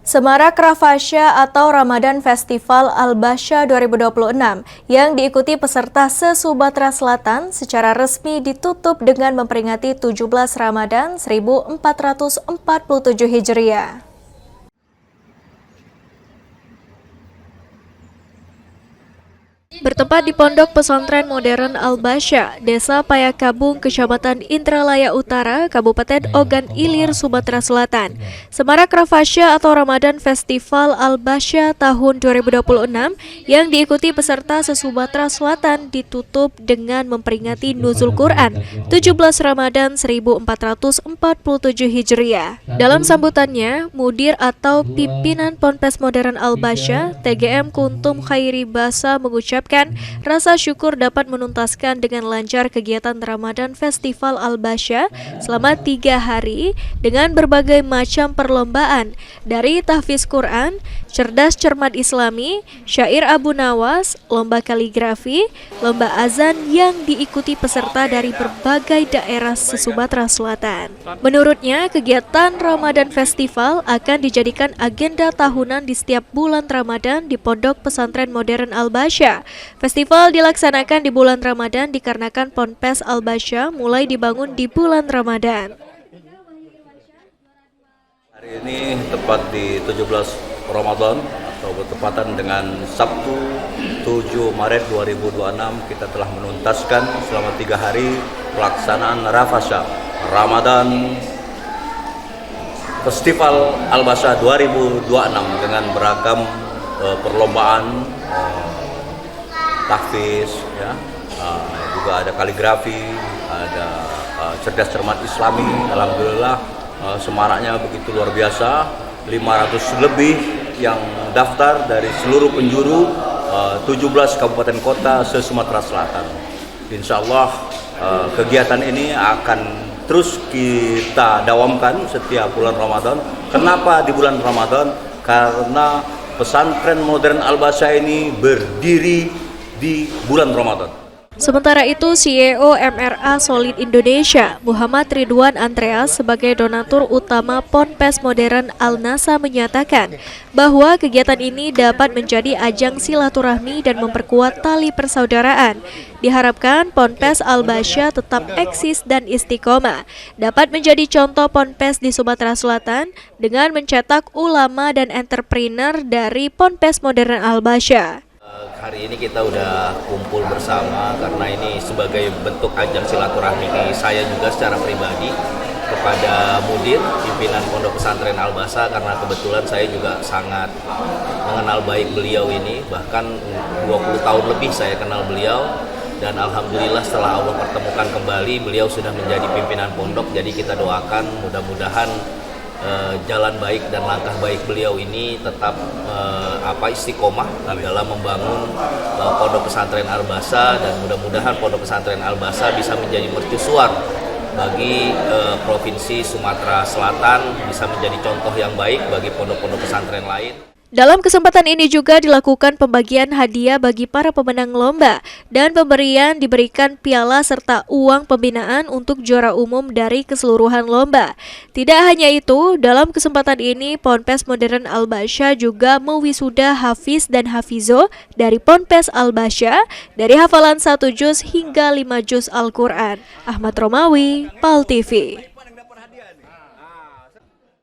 Semarak Rafasya atau Ramadan Festival Al-Basya 2026 yang diikuti peserta se-Sumatera Selatan secara resmi ditutup dengan memperingati 17 Ramadan 1447 Hijriah. Bertempat di Pondok Pesantren Modern Al-Basya, Desa Payakabung, Kecamatan Indralaya Utara, Kabupaten Ogan Ilir, Sumatera Selatan. Semarak Rafasya atau Ramadan Festival Al-Basya tahun 2026 yang diikuti peserta se-Sumatera Selatan ditutup dengan memperingati Nuzul Quran 17 Ramadan 1447 Hijriah. Dalam sambutannya, Mudir atau pimpinan Ponpes Modern Al-Basya, TGM Kuntum Khairi Basa mengucapkan rasa syukur dapat menuntaskan dengan lancar kegiatan Ramadan Festival Al-Basya selama 3 hari dengan berbagai macam perlombaan dari tahfiz Quran, cerdas cermat Islami, syair Abu Nawas, lomba kaligrafi, lomba azan yang diikuti peserta dari berbagai daerah se-Sumatera Selatan. Menurutnya, kegiatan Ramadan Festival akan dijadikan agenda tahunan di setiap bulan Ramadan di Pondok Pesantren Modern Al-Basya. Festival dilaksanakan di bulan Ramadan dikarenakan Ponpes Al-Basya mulai dibangun di bulan Ramadan. Hari ini tepat di 17 Ramadan atau bertepatan dengan Sabtu 7 Maret 2026 kita telah menuntaskan selama 3 hari pelaksanaan Rafasya Ramadan Festival Al-Basya 2026 dengan beragam perlombaan tahfiz, ya, juga ada kaligrafi, ada cerdas cermat Islami. Alhamdulillah semaraknya begitu luar biasa, 500 lebih yang daftar dari seluruh penjuru 17 kabupaten kota se-Sumatera Selatan. Insya Allah kegiatan ini akan terus kita dawamkan setiap bulan Ramadan. Kenapa di bulan Ramadan? Karena pesantren modern Al-Basya ini berdiri di bulan Ramadan. Sementara itu, CEO MRA Solid Indonesia, Muhammad Ridwan Andreas sebagai donatur utama Ponpes Modern Al-Nasa menyatakan bahwa kegiatan ini dapat menjadi ajang silaturahmi dan memperkuat tali persaudaraan. Diharapkan Ponpes Al-Basya tetap eksis dan istiqomah, dapat menjadi contoh Ponpes di Sumatera Selatan dengan mencetak ulama dan entrepreneur dari Ponpes Modern Al-Basya. Hari ini kita udah kumpul bersama karena ini sebagai bentuk ajang silaturahmi saya juga secara pribadi kepada Mudir, pimpinan Pondok Pesantren Al-Basya, karena kebetulan saya juga sangat mengenal baik beliau ini, bahkan 20 tahun lebih saya kenal beliau, dan alhamdulillah setelah Allah pertemukan kembali beliau sudah menjadi pimpinan pondok. Jadi kita doakan mudah-mudahan jalan baik dan langkah baik beliau ini tetap istiqomah dalam membangun Pondok Pesantren Al-Basya, dan mudah-mudahan Pondok Pesantren Al-Basya bisa menjadi mercusuar bagi Provinsi Sumatera Selatan, bisa menjadi contoh yang baik bagi pondok-pondok pesantren lain. Dalam kesempatan ini juga dilakukan pembagian hadiah bagi para pemenang lomba dan pemberian diberikan piala serta uang pembinaan untuk juara umum dari keseluruhan lomba. Tidak hanya itu, dalam kesempatan ini Ponpes Modern Al-Basya juga mewisuda hafiz dan hafizo dari Ponpes Al-Basya dari hafalan 1 juz hingga 5 juz Al-Quran. Ahmad Romawi, PAL TV.